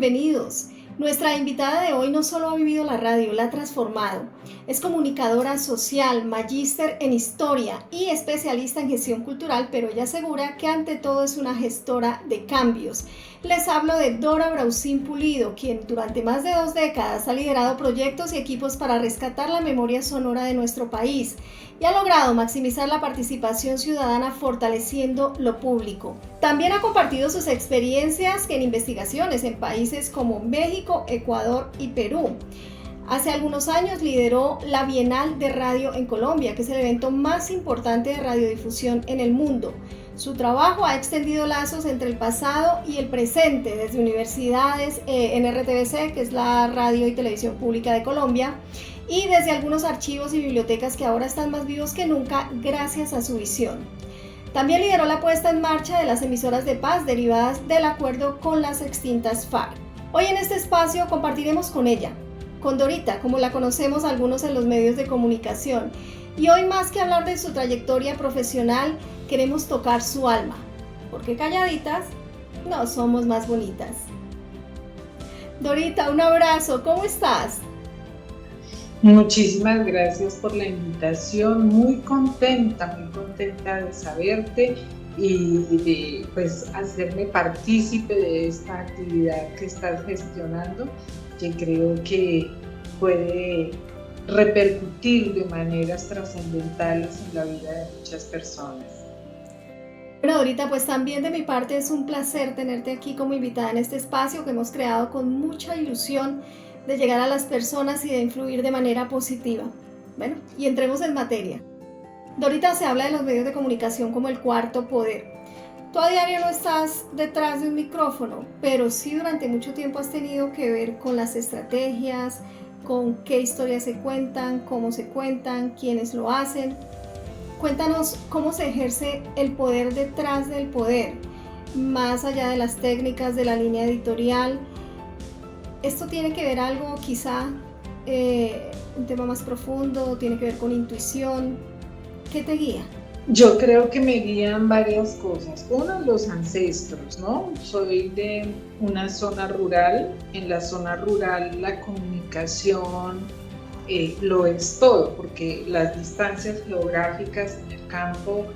bienvenidos. Nuestra invitada de hoy no solo ha vivido la radio, la ha transformado. Es comunicadora social, magíster en historia y especialista en gestión cultural, pero ella asegura que ante todo es una gestora de cambios. Les hablo de Dora Brausín Pulido, quien durante más de 2 décadas ha liderado proyectos y equipos para rescatar la memoria sonora de nuestro país y ha logrado maximizar la participación ciudadana fortaleciendo lo público. También ha compartido sus experiencias en investigaciones en países como México, Ecuador y Perú. Hace algunos años lideró la Bienal de Radio en Colombia, que es el evento más importante de radiodifusión en el mundo. Su trabajo ha extendido lazos entre el pasado y el presente, desde universidades, en RTBC, que es la radio y televisión pública de Colombia, y desde algunos archivos y bibliotecas que ahora están más vivos que nunca gracias a su visión. También lideró la puesta en marcha de las emisoras de paz derivadas del acuerdo con las extintas FARC. Hoy en este espacio compartiremos con ella, con Dorita, como la conocemos algunos en los medios de comunicación. Y hoy, más que hablar de su trayectoria profesional, queremos tocar su alma, porque calladitas no somos más bonitas. Dorita, un abrazo, ¿cómo estás? Muchísimas gracias por la invitación, muy contenta de saberte y de hacerme partícipe de esta actividad que estás gestionando, que creo que puede repercutir de maneras trascendentales en la vida de muchas personas. Bueno, Dorita, pues también de mi parte es un placer tenerte aquí como invitada en este espacio que hemos creado con mucha ilusión de llegar a las personas y de influir de manera positiva. Bueno, y entremos en materia. Dorita, se habla de los medios de comunicación como el cuarto poder. Tú a diario no estás detrás de un micrófono, pero sí durante mucho tiempo has tenido que ver con las estrategias, con qué historias se cuentan, cómo se cuentan, quiénes lo hacen. Cuéntanos cómo se ejerce el poder detrás del poder, más allá de las técnicas de la línea editorial. ¿Esto tiene que ver algo, quizá, un tema más profundo, tiene que ver con intuición? ¿Qué te guía? Yo creo que me guían varias cosas. Uno, los ancestros, ¿no? Soy de una zona rural. En la zona rural la comunicación lo es todo, porque las distancias geográficas en el campo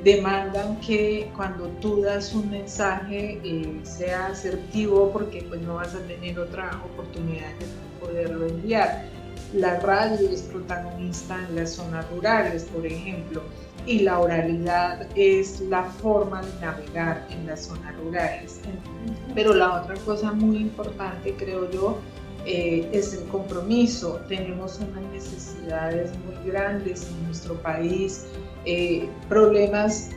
demandan que cuando tú das un mensaje sea asertivo, porque pues no vas a tener otra oportunidad de poderlo enviar. La radio es protagonista en las zonas rurales, por ejemplo, y la oralidad es la forma de navegar en las zonas rurales. Pero la otra cosa muy importante, creo yo, es el compromiso. Tenemos unas necesidades muy grandes en nuestro país, problemas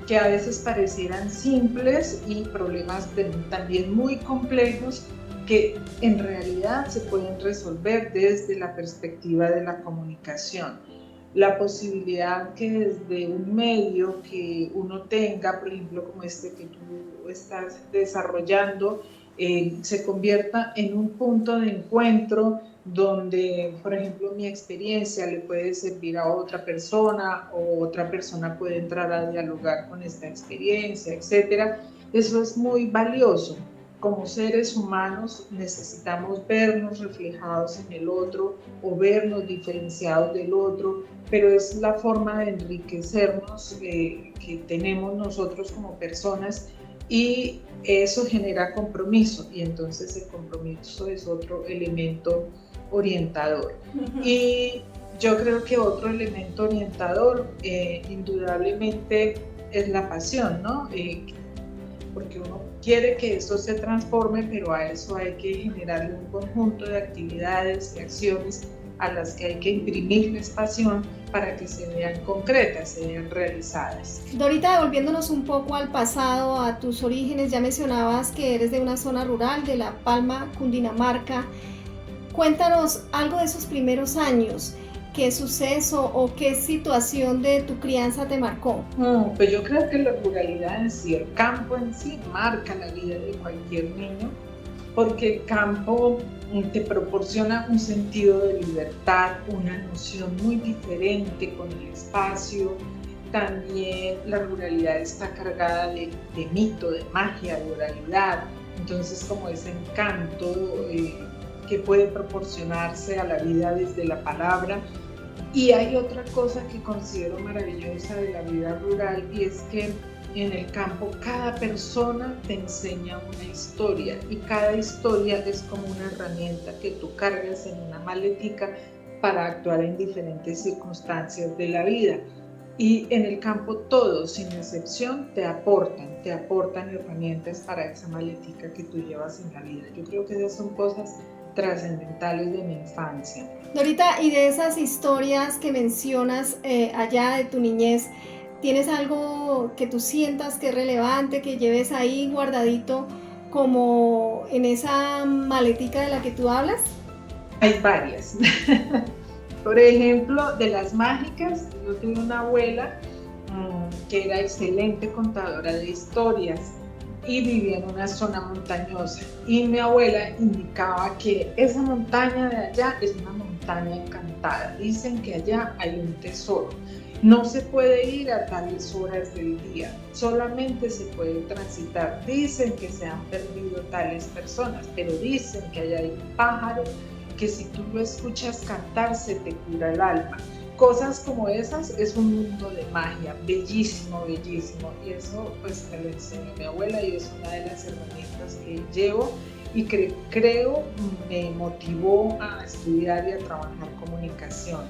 que a veces parecieran simples y problemas también muy complejos que en realidad se pueden resolver desde la perspectiva de la comunicación. La posibilidad que desde un medio que uno tenga, por ejemplo como este que tú estás desarrollando, se convierta en un punto de encuentro donde, por ejemplo, mi experiencia le puede servir a otra persona o otra persona puede entrar a dialogar con esta experiencia, etc. Eso es muy valioso. Como seres humanos necesitamos vernos reflejados en el otro o vernos diferenciados del otro, pero es la forma de enriquecernos que tenemos nosotros como personas, y eso genera compromiso, y entonces el compromiso es otro elemento orientador. Y yo creo que otro elemento orientador indudablemente es la pasión, ¿no? Porque uno quiere que esto se transforme, pero a eso hay que generarle un conjunto de actividades y acciones a las que hay que imprimirles pasión para que se vean concretas, se vean realizadas. Dorita, devolviéndonos un poco al pasado, a tus orígenes, ya mencionabas que eres de una zona rural, de La Palma, Cundinamarca. Cuéntanos algo de esos primeros años. ¿Qué suceso o qué situación de tu crianza te marcó? Pues yo creo que la ruralidad en sí, el campo en sí, marca la vida de cualquier niño, porque el campo te proporciona un sentido de libertad, una noción muy diferente con el espacio. También la ruralidad está cargada de mito, de magia, de oralidad. entonces como ese encanto que puede proporcionarse a la vida desde la palabra. Y hay otra cosa que considero maravillosa de la vida rural, y es que en el campo cada persona te enseña una historia, y cada historia es como una herramienta que tú cargas en una maletica para actuar en diferentes circunstancias de la vida. Y en el campo todos, sin excepción, te aportan herramientas para esa maletica que tú llevas en la vida. Yo creo que esas son cosas trascendentales de mi infancia. Dorita, y de esas historias que mencionas allá de tu niñez, ¿tienes algo que tú sientas que es relevante, que lleves ahí guardadito como en esa maletica de la que tú hablas? Hay varias. Por ejemplo, de las mágicas, yo tuve una abuela que era excelente contadora de historias y vivía en una zona montañosa, y mi abuela indicaba que esa montaña de allá es una montaña encantada, dicen que allá hay un tesoro, no se puede ir a tales horas del día, solamente se puede transitar, dicen que se han perdido tales personas, pero dicen que allá hay un pájaro que si tú lo escuchas cantar se te cura el alma. Cosas como esas es un mundo de magia, bellísimo, bellísimo, y eso pues me lo enseñó mi abuela, y es una de las herramientas que llevo y creo me motivó a estudiar y a trabajar comunicación.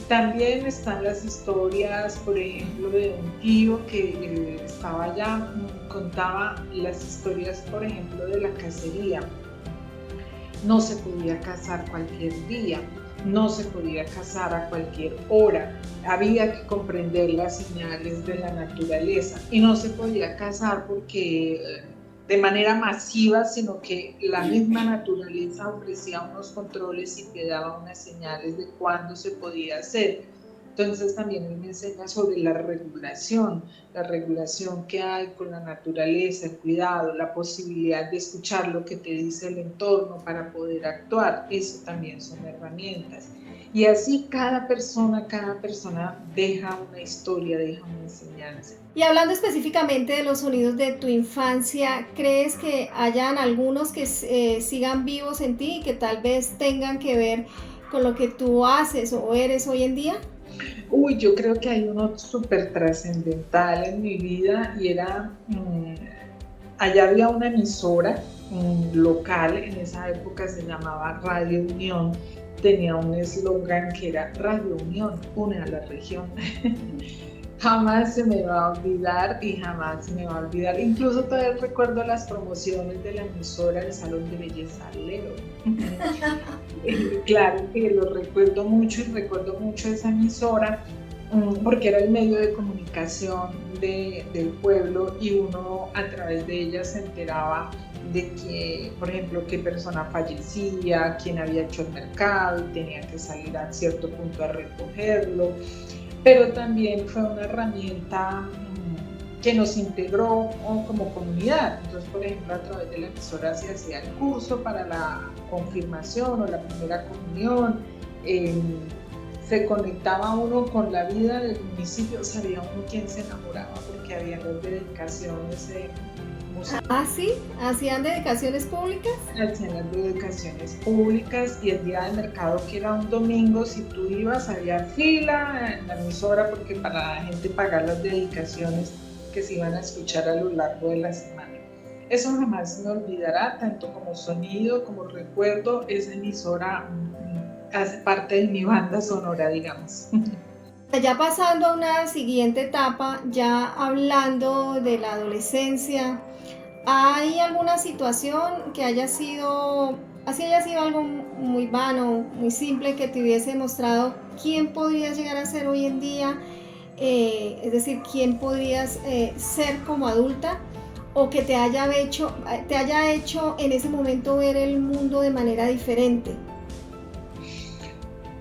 También están las historias, por ejemplo, de un tío que estaba allá, contaba las historias, por ejemplo, de la cacería. No se podía cazar cualquier día, no se podía cazar a cualquier hora, había que comprender las señales de la naturaleza, y no se podía cazar porque de manera masiva, sino que la misma naturaleza ofrecía unos controles y te daba unas señales de cuándo se podía hacer. Entonces también él me enseña sobre la regulación que hay con la naturaleza, el cuidado, la posibilidad de escuchar lo que te dice el entorno para poder actuar. Eso también son herramientas. Y así cada persona deja una historia, deja una enseñanza. Y hablando específicamente de los sonidos de tu infancia, ¿crees que hayan algunos que sigan vivos en ti y que tal vez tengan que ver con lo que tú haces o eres hoy en día? Uy, yo creo que hay uno súper trascendental en mi vida, y era, allá había una emisora local, en esa época se llamaba Radio Unión, tenía un eslogan que era Radio Unión, une a la región. Jamás se me va a olvidar, y jamás se me va a olvidar. Incluso todavía recuerdo las promociones de la emisora del Salón de Belleza Lero. Claro que lo recuerdo mucho, y recuerdo mucho esa emisora porque era el medio de comunicación del pueblo, y uno a través de ella se enteraba de que, por ejemplo, qué persona fallecía, quién había hecho el mercado y tenía que salir a cierto punto a recogerlo. Pero también fue una herramienta que nos integró como comunidad. Entonces, por ejemplo, a través de la emisora se hacía el curso para la confirmación o la primera comunión, se conectaba uno con la vida del municipio, sabía uno quién se enamoraba porque había las dedicaciones musicales. ¿Ah, sí? ¿Hacían dedicaciones públicas? Hacían las dedicaciones públicas, y el día de mercado, que era un domingo, si tú ibas había fila en la emisora porque para la gente pagar las dedicaciones que se iban a escuchar a lo largo de la semana. Eso jamás me olvidará, tanto como sonido como recuerdo. Esa emisora hace parte de mi banda sonora, digamos. Ya pasando a una siguiente etapa, ya hablando de la adolescencia, ¿hay alguna situación que haya sido, así haya sido algo muy vano, muy simple, que te hubiese mostrado quién podrías llegar a ser hoy en día? Es decir, quién podrías ser como adulta, o que te haya hecho en ese momento ver el mundo de manera diferente.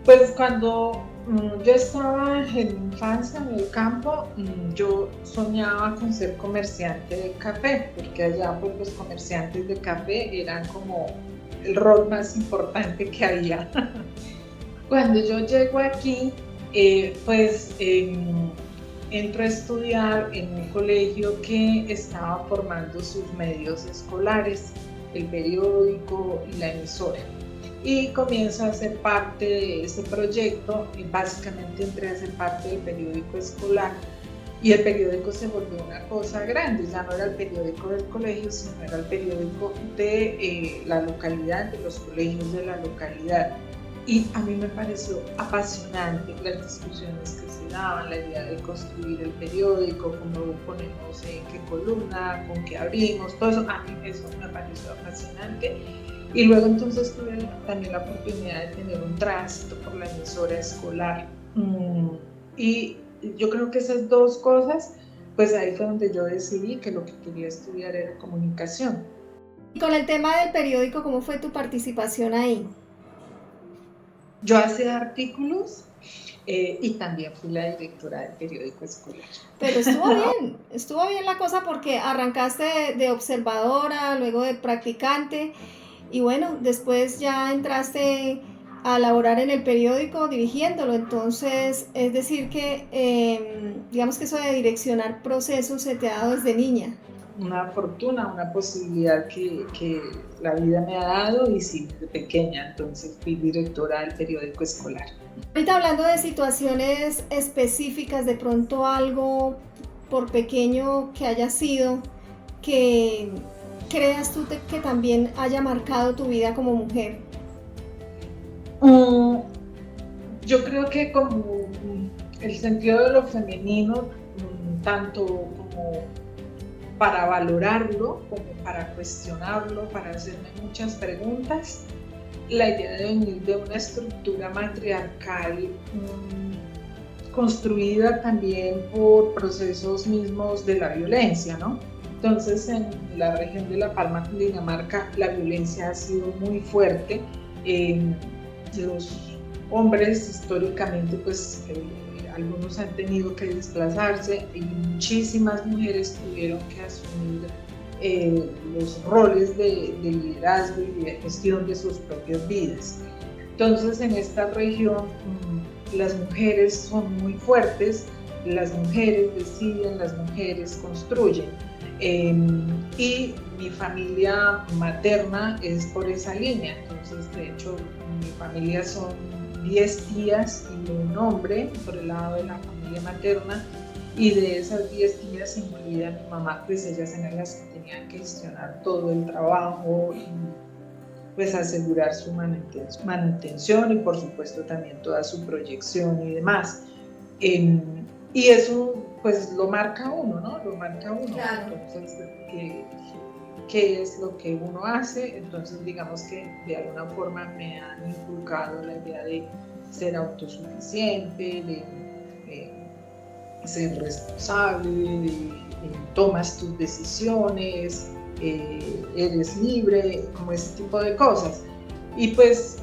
Pues cuando yo estaba en mi infancia en el campo, yo soñaba con ser comerciante de café, porque allá pues los comerciantes de café eran como el rol más importante que había. Cuando yo llego aquí, pues entro a estudiar en un colegio que estaba formando sus medios escolares, el periódico y la emisora. Y comienzo a ser parte de ese proyecto y básicamente entré a ser parte del periódico escolar. Y el periódico se volvió una cosa grande, ya no era el periódico del colegio, sino era el periódico de la localidad, de los colegios de la localidad. Y a mí me pareció apasionante las discusiones que se daban, la idea de construir el periódico, cómo ponemos en qué columna, con qué abrimos, todo eso, a mí eso me pareció apasionante. Y luego entonces tuve también la oportunidad de tener un tránsito por la emisora escolar. Y yo creo que esas dos cosas, pues ahí fue donde yo decidí que lo que quería estudiar era comunicación. Y con el tema del periódico, ¿cómo fue tu participación ahí? Yo hacía artículos y también fui la directora del periódico escolar. Pero estuvo bien la cosa porque arrancaste de observadora, luego de practicante y bueno, después ya entraste a laborar en el periódico dirigiéndolo. Entonces, es decir que digamos que eso de direccionar procesos se te ha dado desde niña. Una fortuna, una posibilidad que la vida me ha dado y sí, desde pequeña, entonces fui directora del periódico escolar. Ahorita hablando de situaciones específicas, de pronto algo por pequeño que haya sido, que creas tú que también haya marcado tu vida como mujer. Yo creo que como el sentido de lo femenino, tanto como para valorarlo, como para cuestionarlo, para hacerme muchas preguntas, la idea de venir de una estructura matriarcal construida también por procesos mismos de la violencia, ¿no? Entonces, en la región de La Palma, Cundinamarca, la violencia ha sido muy fuerte. Los hombres históricamente, pues algunos han tenido que desplazarse y muchísimas mujeres tuvieron que asumir los roles de liderazgo y de gestión de sus propias vidas. Entonces, en esta región las mujeres son muy fuertes, las mujeres deciden, las mujeres construyen. Y mi familia materna es por esa línea, entonces de hecho mi familia son 10 tías y un hombre por el lado de la familia materna, y de esas 10 tías, incluida mi mamá, pues ellas eran las que tenían que gestionar todo el trabajo y pues asegurar su manutención y por supuesto también toda su proyección y demás. Y eso pues lo marca uno, ¿no? Lo marca uno. Claro. Entonces, ¿qué es lo que uno hace? Entonces digamos que de alguna forma me han inculcado la idea de ser autosuficiente, de ser responsable, de tomas tus decisiones, eres libre, como ese tipo de cosas. Y pues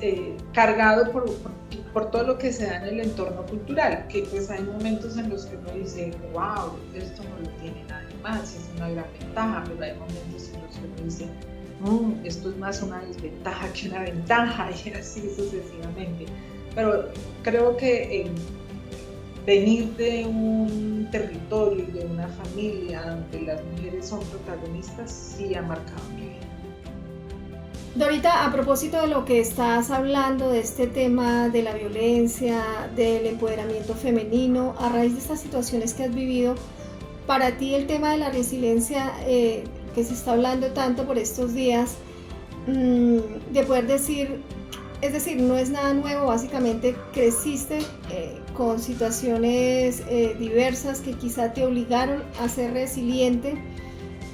cargado por todo lo que se da en el entorno cultural, que pues hay momentos en los que uno dice, wow, esto no lo tiene nadie más, es una gran ventaja, pero hay momentos en los que uno dice, esto es más una desventaja que una ventaja, y así sucesivamente. Pero creo que venir de un territorio, de una familia donde las mujeres son protagonistas, sí ha marcado mi vida. Dorita, a propósito de lo que estás hablando, de este tema de la violencia, del empoderamiento femenino, a raíz de estas situaciones que has vivido, para ti el tema de la resiliencia que se está hablando tanto por estos días, de poder decir, es decir, no es nada nuevo, básicamente creciste con situaciones diversas que quizá te obligaron a ser resiliente.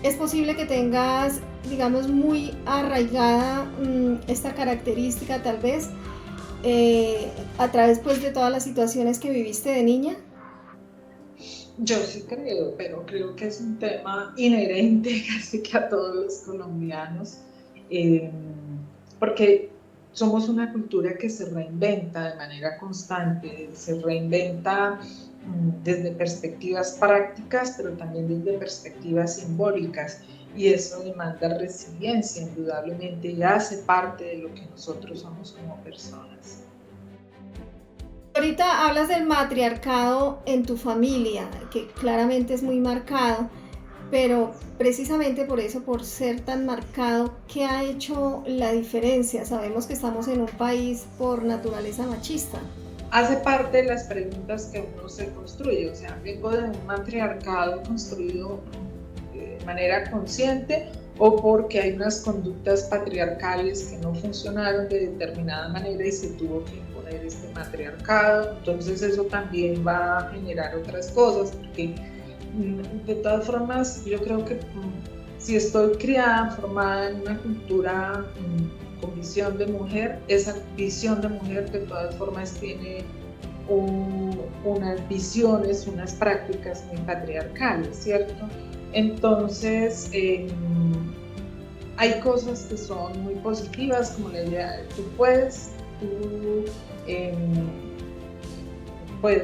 Es posible que tengas, digamos, muy arraigada esta característica tal vez a través pues de todas las situaciones que viviste de niña. Yo sí creo, pero creo que es un tema inherente casi que a todos los colombianos, porque somos una cultura que se reinventa de manera constante, se reinventa desde perspectivas prácticas, pero también desde perspectivas simbólicas, y eso demanda resiliencia, indudablemente, y hace parte de lo que nosotros somos como personas. Ahorita hablas del matriarcado en tu familia, que claramente es muy marcado, pero precisamente por eso, por ser tan marcado, ¿qué ha hecho la diferencia? Sabemos que estamos en un país por naturaleza machista. Hace parte de las preguntas que uno se construye, o sea, vengo de un matriarcado construido de manera consciente o porque hay unas conductas patriarcales que no funcionaron de determinada manera y se tuvo que imponer este matriarcado. Entonces eso también va a generar otras cosas, porque de todas formas yo creo que si estoy criada, formada en una cultura con visión de mujer, esa visión de mujer de todas formas tiene unas visiones, unas prácticas muy patriarcales, ¿cierto? Entonces, hay cosas que son muy positivas, como la idea de tú puedes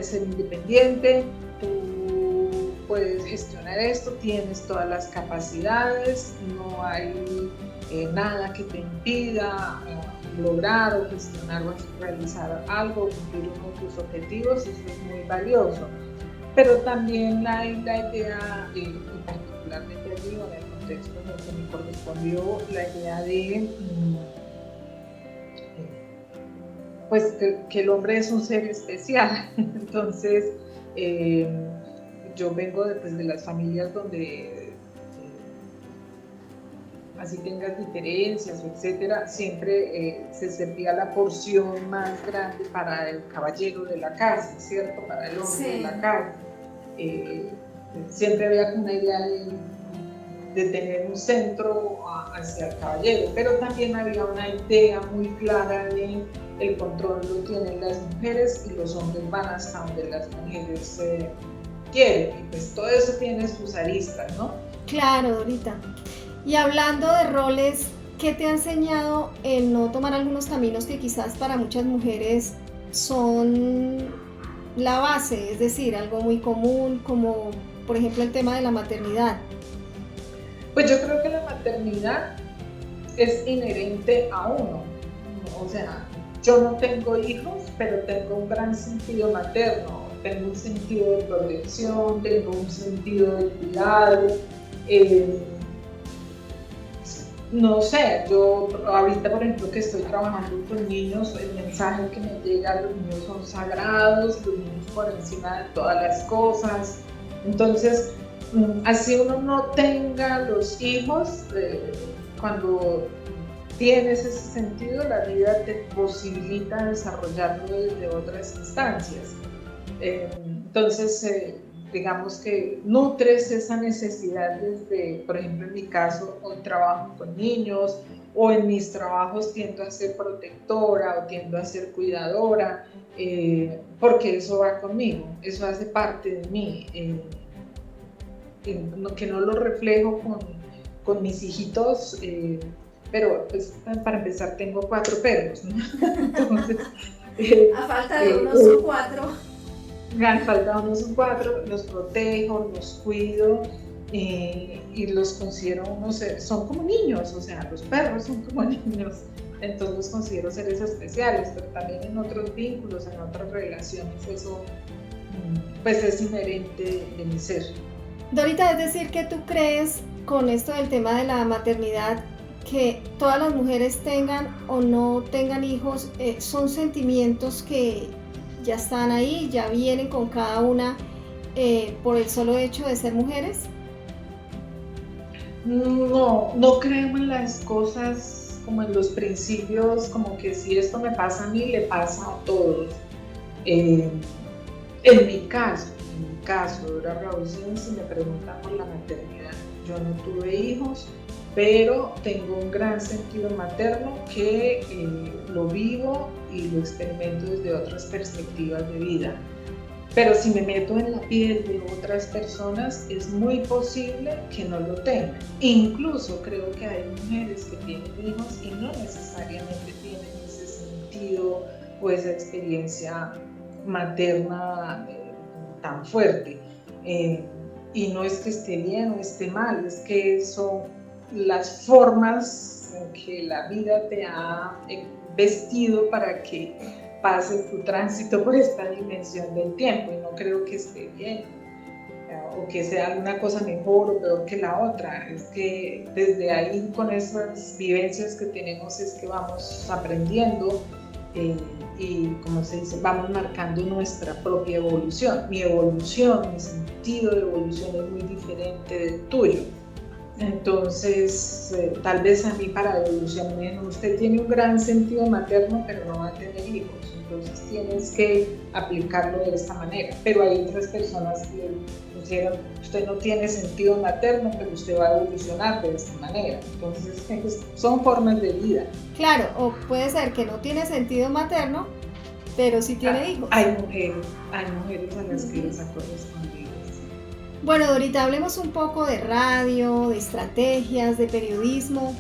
ser independiente, tú puedes gestionar esto, tienes todas las capacidades, no hay nada que te impida lograr o gestionar o realizar algo, cumplir uno de tus objetivos, eso es muy valioso. Pero también hay la idea, y particularmente allí, en el contexto en el que me correspondió, la idea de pues que el hombre es un ser especial. Entonces, yo vengo de las familias donde así tengas diferencias, etcétera, siempre se servía la porción más grande para el caballero de la casa, ¿cierto? Para el hombre de la casa. Siempre había una idea de tener un centro hacia el caballero, pero también había una idea muy clara de el control lo tienen las mujeres y los hombres van hasta donde las mujeres quieren, y pues todo eso tiene sus aristas, ¿no? Claro, Dorita. Y hablando de roles, ¿qué te ha enseñado el no tomar algunos caminos que quizás para muchas mujeres son la base? Es decir, algo muy común, como por ejemplo el tema de la maternidad. Pues yo creo que la maternidad es inherente a uno, o sea, yo no tengo hijos, pero tengo un gran sentido materno, tengo un sentido de protección, tengo un sentido de cuidado. No sé, yo ahorita por ejemplo que estoy trabajando con niños, el mensaje que me llega, los niños son sagrados, los niños por encima de todas las cosas. Entonces, así uno no tenga los hijos, cuando tienes ese sentido, la vida te posibilita desarrollarlo desde otras instancias. Entonces, digamos que nutres esa necesidad desde, por ejemplo, en mi caso, hoy trabajo con niños, o en mis trabajos tiendo a ser protectora o tiendo a ser cuidadora, porque eso va conmigo, eso hace parte de mí. Que no lo reflejo con mis hijitos, pero pues para empezar tengo 4 perros, ¿no? Entonces, a falta de unos son 4. A falta de unos son 4, los protejo, los cuido, y los considero unos seres, son como niños, o sea, los perros son como niños, entonces los considero seres especiales, pero también en otros vínculos, en otras relaciones, eso pues es inherente de mi ser. Dorita, es decir, que tú crees con esto del tema de la maternidad que todas las mujeres tengan o no tengan hijos, son sentimientos que ya están ahí, ya vienen con cada una por el solo hecho de ser mujeres? No creo en las cosas como en los principios, como que si esto me pasa a mí, le pasa a todos. En mi caso, Dora Rausín, si me preguntan por la maternidad, yo no tuve hijos, pero tengo un gran sentido materno que lo vivo y lo experimento desde otras perspectivas de vida. Pero si me meto en la piel de otras personas, es muy posible que no lo tengan. Incluso creo que hay mujeres que tienen hijos y no necesariamente tienen ese sentido o esa experiencia materna tan fuerte. Y no es que esté bien o esté mal, es que son las formas en que la vida te ha vestido para pases tu tránsito por esta dimensión del tiempo, y no creo que esté bien o que sea una cosa mejor o peor que la otra. Es que desde ahí, con esas vivencias que tenemos, es que vamos aprendiendo y, como se dice, vamos marcando nuestra propia evolución. Mi evolución, mi sentido de evolución es muy diferente del tuyo. Entonces, tal vez a mí para evolución me dijeron, usted tiene un gran sentido materno, pero no va a tener hijos, entonces tienes que aplicarlo de esta manera. Pero hay otras personas que dijeron, usted no tiene sentido materno, pero usted va a evolucionar de esta manera. Entonces, son formas de vida. Claro, o puede ser que no tiene sentido materno, pero sí tiene hijos. Hay mujeres a las que les ha correspondido. Bueno, Dorita, hablemos un poco de radio, de estrategias, de periodismo,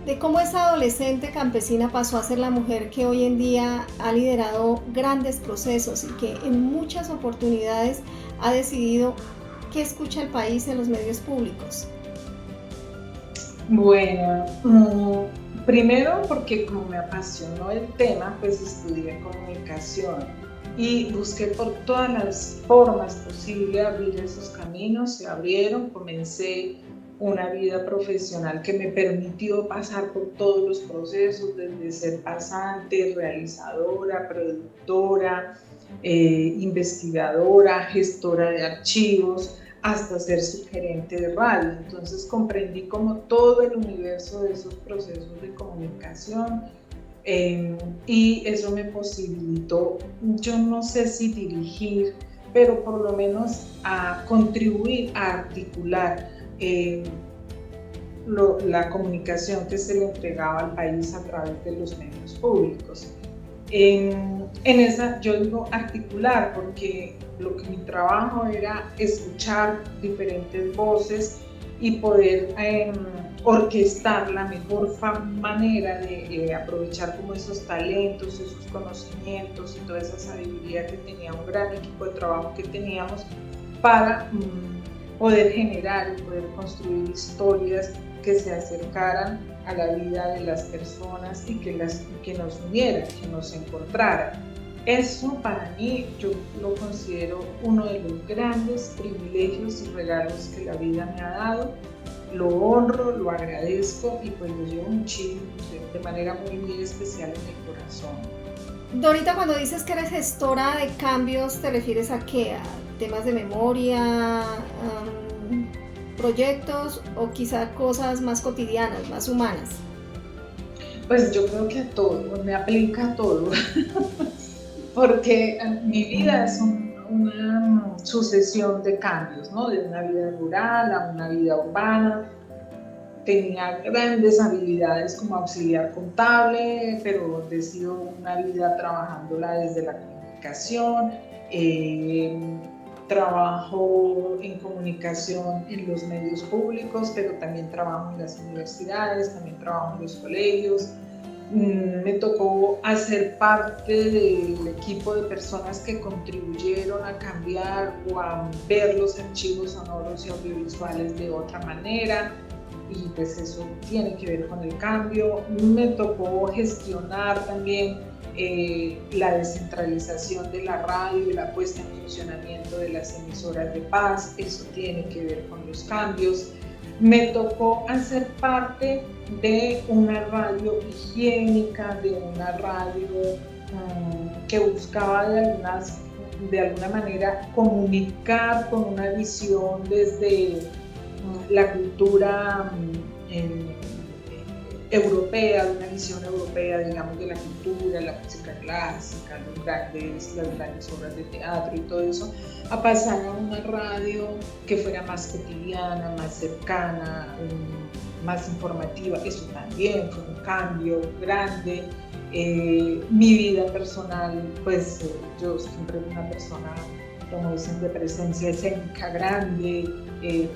de cómo esa adolescente campesina pasó a ser la mujer que hoy en día ha liderado grandes procesos y que en muchas oportunidades ha decidido qué escucha el país en los medios públicos. Bueno, primero porque como me apasionó el tema, pues estudié comunicación y busqué por todas las formas posibles abrir esos caminos. Se abrieron, comencé una vida profesional que me permitió pasar por todos los procesos, desde ser pasante, realizadora, productora, investigadora, gestora de archivos, hasta ser subgerente de radio. Entonces comprendí como todo el universo de esos procesos de comunicación. Y eso me posibilitó, yo no sé si dirigir, pero por lo menos a contribuir a articular la comunicación que se le entregaba al país a través de los medios públicos. En esa, yo digo articular, porque lo que mi trabajo era escuchar diferentes voces y poder orquestar la mejor manera de aprovechar como esos talentos, esos conocimientos y toda esa sabiduría que tenía un gran equipo de trabajo que teníamos para poder generar y poder construir historias que se acercaran a la vida de las personas y que nos unieran, que nos encontraran. Eso para mí, yo lo considero uno de los grandes privilegios y regalos que la vida me ha dado. Lo honro, lo agradezco y pues lo llevo muchísimo, de manera muy, muy especial en mi corazón. Dorita, cuando dices que eres gestora de cambios, ¿te refieres a qué? ¿A temas de memoria, proyectos o quizá cosas más cotidianas, más humanas? Pues yo creo que a todo, me aplica a todo, porque mi vida es una sucesión de cambios, ¿no? De una vida rural a una vida urbana. Tenía grandes habilidades como auxiliar contable, pero decido una vida trabajándola desde la comunicación. Trabajo en comunicación en los medios públicos, pero también trabajo en las universidades, también trabajo en los colegios. Me tocó hacer parte del equipo de personas que contribuyeron a cambiar o a ver los archivos sonoros y audiovisuales de otra manera, y pues eso tiene que ver con el cambio. Me tocó gestionar también la descentralización de la radio y la puesta en funcionamiento de las emisoras de paz, eso tiene que ver con los cambios. Me tocó hacer parte de una radio higiénica, de una radio que buscaba de alguna manera comunicar con una visión desde la cultura europea, una visión europea, digamos, de la cultura, la música clásica, las grandes obras de teatro y todo eso, a pasar a una radio que fuera más cotidiana, más cercana, más informativa. Eso también fue un cambio grande. Mi vida personal, pues yo siempre fui una persona, como dicen, de presencia escénica grande,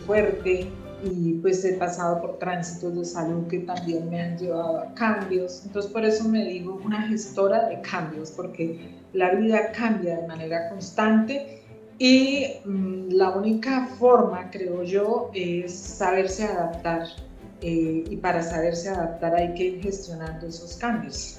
fuerte, y pues he pasado por tránsitos de salud que también me han llevado a cambios. Entonces por eso me digo una gestora de cambios, porque la vida cambia de manera constante y la única forma, creo yo, es saberse adaptar. Y para saberse adaptar hay que ir gestionando esos cambios.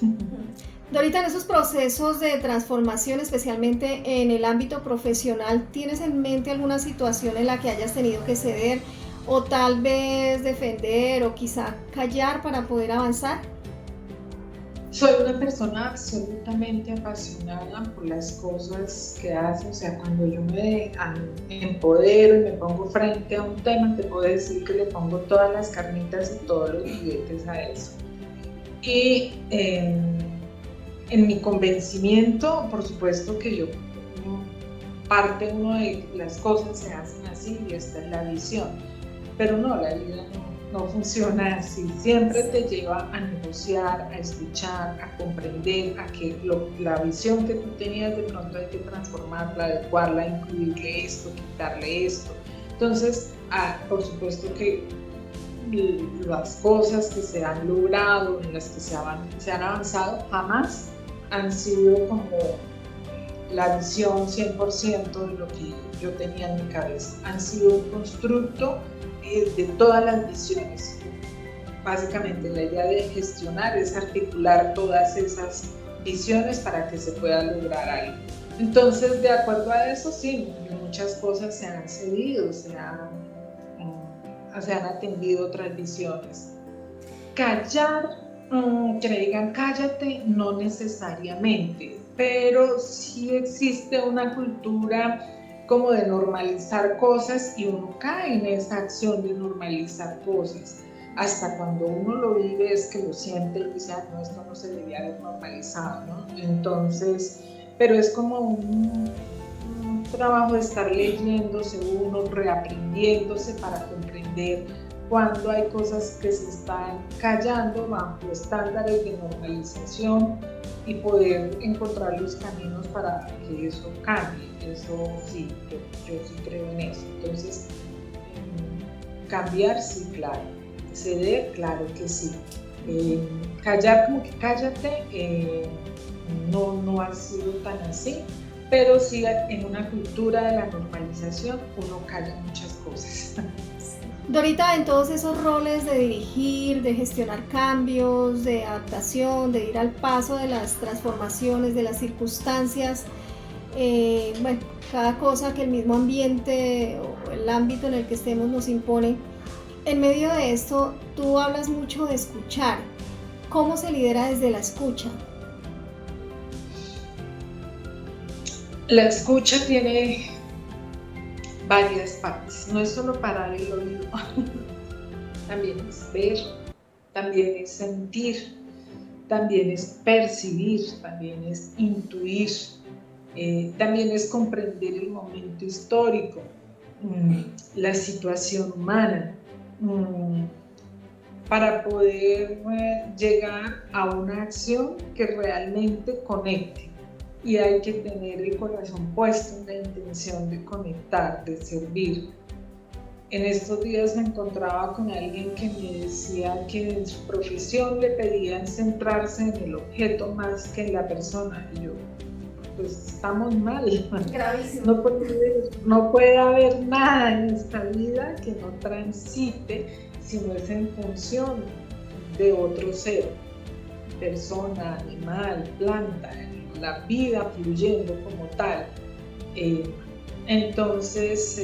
Dorita, en esos procesos de transformación, especialmente en el ámbito profesional, ¿tienes en mente alguna situación en la que hayas tenido que ceder o tal vez defender o quizá callar para poder avanzar? Soy una persona absolutamente apasionada por las cosas que hace, o sea, cuando yo me empodero y me pongo frente a un tema, te puedo decir que le pongo todas las carnitas y todos los billetes a eso. Y en mi convencimiento, por supuesto que yo, parte uno de las cosas se hacen así y esta es la visión, pero no, la vida no funciona así, siempre te lleva a negociar, a escuchar, a comprender, a que la visión que tú tenías de pronto hay que transformarla, adecuarla, incluirle esto, quitarle esto. Entonces, por supuesto que las cosas que se han logrado, en las que se han avanzado, jamás han sido como la visión 100% de lo que yo tenía en mi cabeza. Han sido un constructo de todas las visiones. Básicamente la idea de gestionar es articular todas esas visiones para que se pueda lograr algo. Entonces, de acuerdo a eso, sí, muchas cosas se han cedido, se han atendido otras visiones. Callar, que me digan cállate, no necesariamente, pero sí existe una cultura como de normalizar cosas y uno cae en esa acción de normalizar cosas. Hasta cuando uno lo vive es que lo siente y dice, no, esto no se debía haber normalizado, ¿no? Entonces, pero es como un trabajo de estar leyéndose uno, reaprendiéndose para comprender cuando hay cosas que se están callando bajo estándares de normalización y poder encontrar los caminos para que eso cambie. Eso sí, yo sí creo en eso. Entonces, cambiar, sí, claro. Ceder, claro que sí. Callar, como que cállate, no ha sido tan así, pero sí en una cultura de la normalización uno calla muchas cosas. Dorita, en todos esos roles de dirigir, de gestionar cambios, de adaptación, de ir al paso de las transformaciones, de las circunstancias, bueno, cada cosa que el mismo ambiente o el ámbito en el que estemos nos impone, en medio de esto tú hablas mucho de escuchar. ¿Cómo se lidera desde la escucha? La escucha tiene varias partes, no es solo parar el oído, también es ver, también es sentir, también es percibir, también es intuir, también es comprender el momento histórico, la situación humana, para poder llegar a una acción que realmente conecte. Y hay que tener el corazón puesto en la intención de conectar, de servir. En estos días me encontraba con alguien que me decía que en su profesión le pedían centrarse en el objeto más que en la persona. Y yo, pues estamos mal. Gravísimo. No puede haber nada en esta vida que no transite si no es en función de otro ser, persona, animal, planta, la vida fluyendo como tal. Entonces,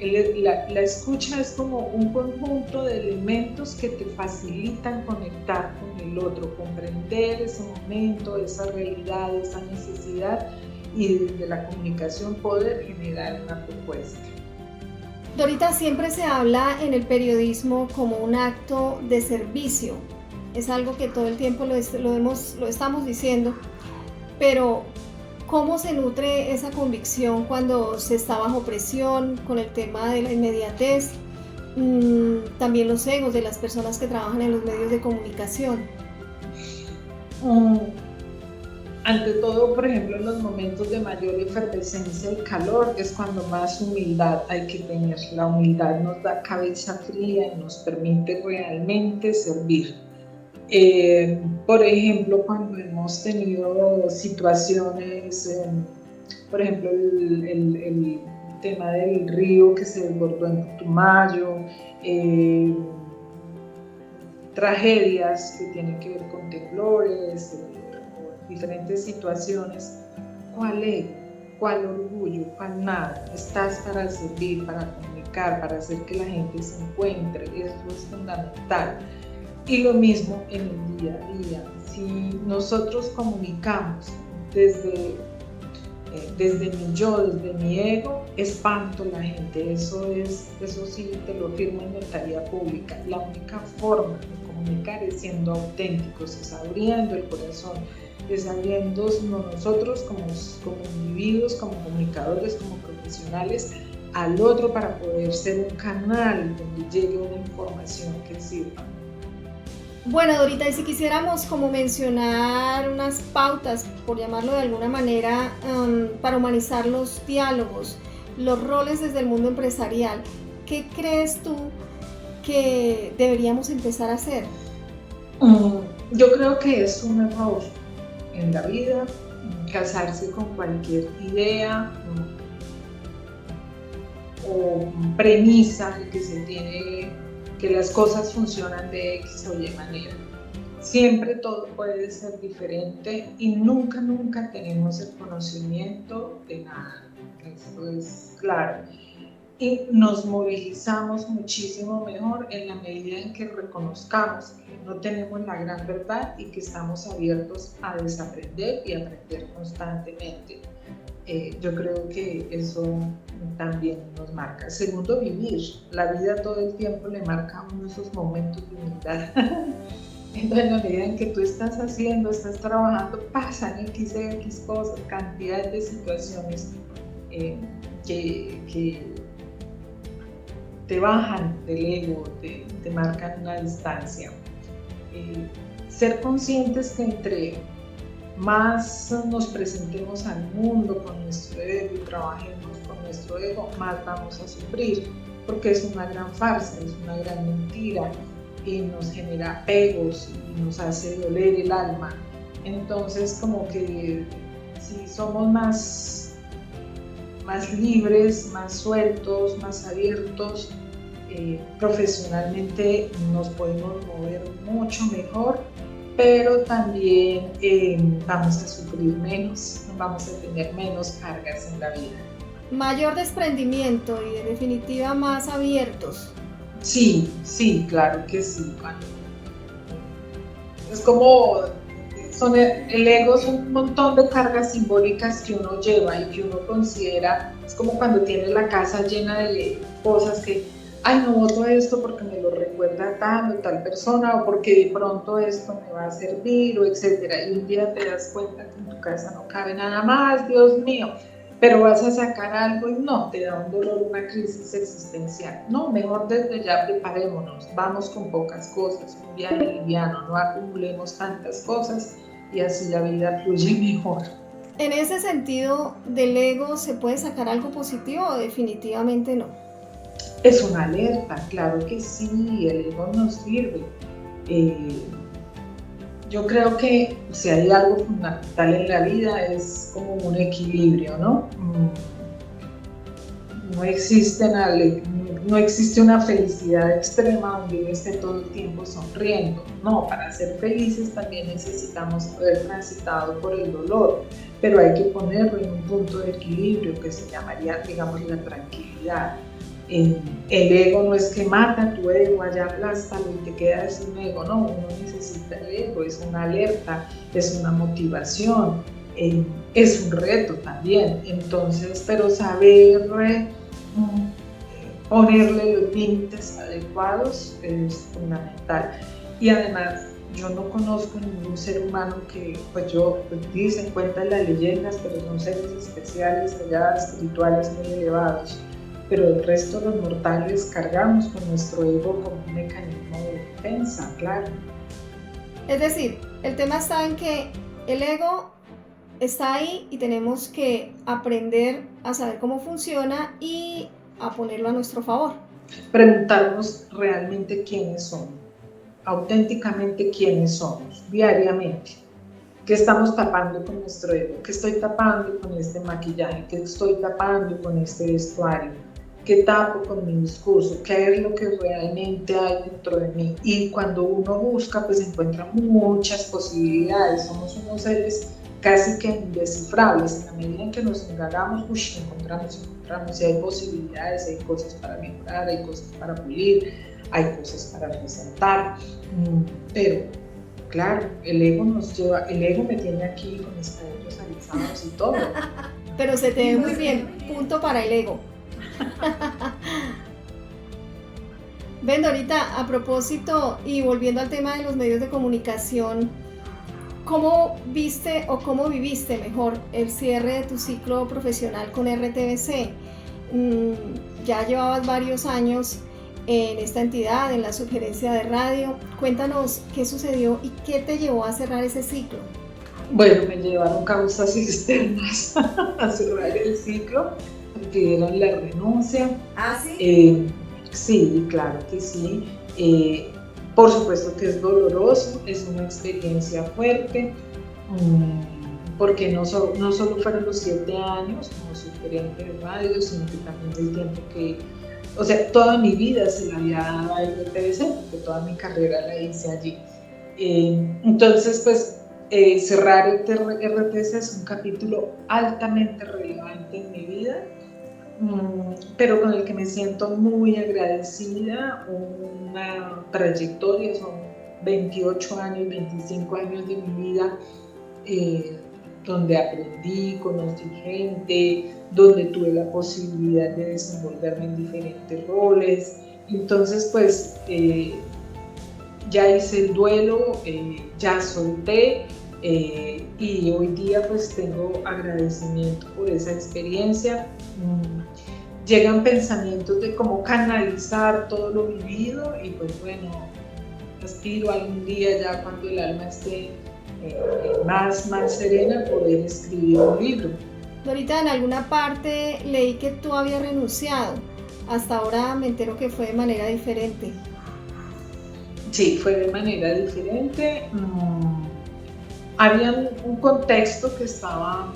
la escucha es como un conjunto de elementos que te facilitan conectar con el otro, comprender ese momento, esa realidad, esa necesidad y desde la comunicación poder generar una propuesta. Dorita, siempre se habla en el periodismo como un acto de servicio. Es algo que todo el tiempo lo estamos diciendo, pero ¿cómo se nutre esa convicción cuando se está bajo presión con el tema de la inmediatez? También los egos de las personas que trabajan en los medios de comunicación. Ante todo, por ejemplo, en los momentos de mayor efervescencia y calor es cuando más humildad hay que tener. La humildad nos da cabeza fría y nos permite realmente servir. Por ejemplo, cuando hemos tenido situaciones, por ejemplo, el tema del río que se desbordó en Putumayo, tragedias que tienen que ver con temblores, diferentes situaciones, ¿cuál ego? ¿Cuál orgullo? ¿Cuál nada? Estás para servir, para comunicar, para hacer que la gente se encuentre, eso es fundamental. Y lo mismo en el día a día. Si nosotros comunicamos desde mi yo, desde mi ego, espanto a la gente. Eso sí te lo firmo en notaría pública. La única forma de comunicar es siendo auténticos, es abriendo el corazón, es abriéndonos nosotros como individuos, como comunicadores, como profesionales, al otro para poder ser un canal donde llegue una información que sirva. Bueno, Dorita, y si quisiéramos como mencionar unas pautas, por llamarlo de alguna manera, para humanizar los diálogos, los roles desde el mundo empresarial, ¿qué crees tú que deberíamos empezar a hacer? Yo creo que es un error en la vida casarse con cualquier idea o premisa de que se tiene que las cosas funcionan de X o Y manera. Siempre todo puede ser diferente y nunca tenemos el conocimiento de nada. Esto es claro. Y nos movilizamos muchísimo mejor en la medida en que reconozcamos que no tenemos la gran verdad y que estamos abiertos a desaprender y aprender constantemente. Yo creo que eso también nos marca. Segundo, vivir. La vida todo el tiempo le marca a uno esos momentos de humildad. Entonces, en la medida en que tú estás haciendo, estás trabajando, pasan X cosas, cantidad de situaciones que te bajan del ego, te marcan una distancia. Ser conscientes que entre más nos presentemos al mundo con nuestro ego y trabajemos con nuestro ego, más vamos a sufrir, porque es una gran farsa, es una gran mentira y nos genera apegos y nos hace doler el alma. Entonces, como que si somos más libres, más sueltos, más abiertos, profesionalmente nos podemos mover mucho mejor, pero también vamos a sufrir menos, vamos a tener menos cargas en la vida. Mayor desprendimiento y en definitiva más abiertos. Sí, claro que sí. Es como, el ego es un montón de cargas simbólicas que uno lleva y que uno considera, es como cuando tiene la casa llena de cosas que no voto esto porque me lo recuerda tal o tal persona o porque de pronto esto me va a servir o etcétera, y un día te das cuenta que en tu casa no cabe nada más, Dios mío, pero vas a sacar algo y no, te da un dolor, una crisis existencial. No, mejor desde ya preparémonos, vamos con pocas cosas, un viaje liviano, no acumulemos tantas cosas y así la vida fluye mejor. En ese sentido, ¿del ego se puede sacar algo positivo o definitivamente no? Es una alerta, claro que sí, el ego nos sirve. Yo creo que si hay algo fundamental en la vida es como un equilibrio, ¿no? No existe una felicidad extrema donde uno esté todo el tiempo sonriendo. No, para ser felices también necesitamos haber transitado por el dolor, pero hay que ponerlo en un punto de equilibrio que se llamaría, digamos, la tranquilidad. El ego no es que mata tu ego, allá aplástalo y te quedas sin ego, no, uno necesita el ego, es una alerta, es una motivación, es un reto también. Entonces, pero saber ponerle los límites adecuados es fundamental. Y además, yo no conozco ningún ser humano que, dicen, cuentan las leyendas, pero son seres especiales, allá espirituales muy elevados. Pero el resto de los mortales cargamos con nuestro ego como un mecanismo de defensa, claro. Es decir, el tema está en que el ego está ahí y tenemos que aprender a saber cómo funciona y a ponerlo a nuestro favor. Preguntarnos realmente quiénes somos, auténticamente quiénes somos, diariamente. ¿Qué estamos tapando con nuestro ego? ¿Qué estoy tapando con este maquillaje? ¿Qué estoy tapando con este vestuario? ¿Qué tapo con mi discurso? ¿Qué es lo que realmente hay dentro de mí? Y cuando uno busca, pues encuentra muchas posibilidades. Somos unos seres casi que indescifrables. En la medida en que nos indagamos, encontramos. Y hay posibilidades, hay cosas para mejorar, hay cosas para pulir, hay cosas para resaltar. Pero, claro, el ego me tiene aquí con mis cabellos alisados y todo. Pero se te ve muy bien, punto para el ego. Ven, Dorita, a propósito y volviendo al tema de los medios de comunicación, ¿cómo viste o cómo viviste mejor el cierre de tu ciclo profesional con RTBC? Ya llevabas varios años en esta entidad, en la sugerencia de radio. Cuéntanos qué sucedió y qué te llevó a cerrar ese ciclo. Bueno, me llevaron causas externas a cerrar el ciclo, me pidieron la renuncia. ¿Ah, sí? Sí, claro que sí. Por supuesto que es doloroso, es una experiencia fuerte, porque no solo fueron los 7 años como sugerente de radio, sino que también el tiempo que, o sea, toda mi vida se la había dado a RTBC, porque toda mi carrera la hice allí. Entonces, pues, cerrar RTBC es un capítulo altamente relevante en mi vida, pero con el que me siento muy agradecida. Una trayectoria, son 28 años, 25 años de mi vida, donde aprendí, conocí gente, donde tuve la posibilidad de desenvolverme en diferentes roles. Entonces, pues, ya hice el duelo, ya solté, y hoy día pues tengo agradecimiento por esa experiencia. Llegan pensamientos de cómo canalizar todo lo vivido y pues bueno, aspiro algún día, ya cuando el alma esté más serena, poder escribir un libro. Dorita, en alguna parte leí que tú habías renunciado. Hasta ahora me entero que fue de manera diferente. Sí, fue de manera diferente. Había un contexto que estaba,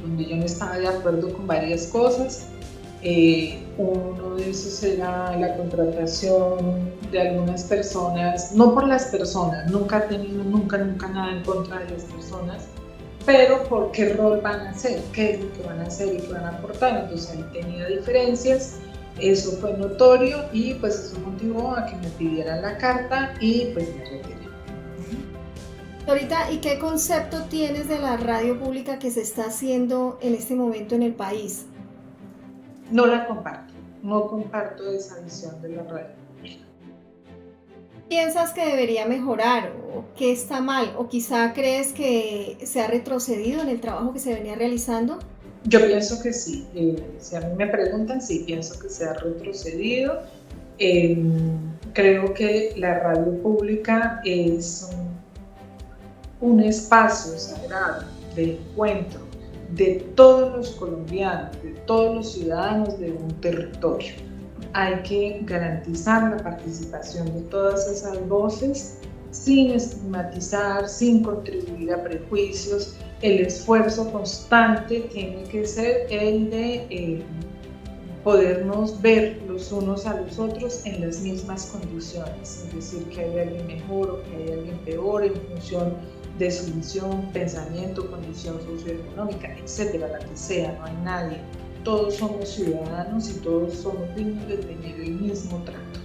donde yo no estaba de acuerdo con varias cosas. Uno de esos era la contratación de algunas personas, no por las personas, nunca he tenido nunca nada en contra de las personas, pero por qué rol van a hacer, qué es lo que van a hacer y qué van a aportar. Entonces ahí tenía diferencias, eso fue notorio y pues eso motivó a que me pidieran la carta y pues me retiré. Dorita, ¿y qué concepto tienes de la radio pública que se está haciendo en este momento en el país? No la comparto, no comparto esa visión de la radio pública. ¿Piensas que debería mejorar o qué está mal? ¿O quizá crees que se ha retrocedido en el trabajo que se venía realizando? Yo pienso que sí. Si a mí me preguntan, sí, pienso que se ha retrocedido. Creo que la radio pública es un espacio sagrado de encuentro de todos los colombianos, de todos los ciudadanos de un territorio. Hay que garantizar la participación de todas esas voces sin estigmatizar, sin contribuir a prejuicios. El esfuerzo constante tiene que ser el de podernos ver los unos a los otros en las mismas condiciones, es decir, que hay alguien mejor o que hay alguien peor en función de su visión, pensamiento, condición socioeconómica, etcétera, la que sea, no hay nadie. Todos somos ciudadanos y todos somos dignos de tener el mismo trato.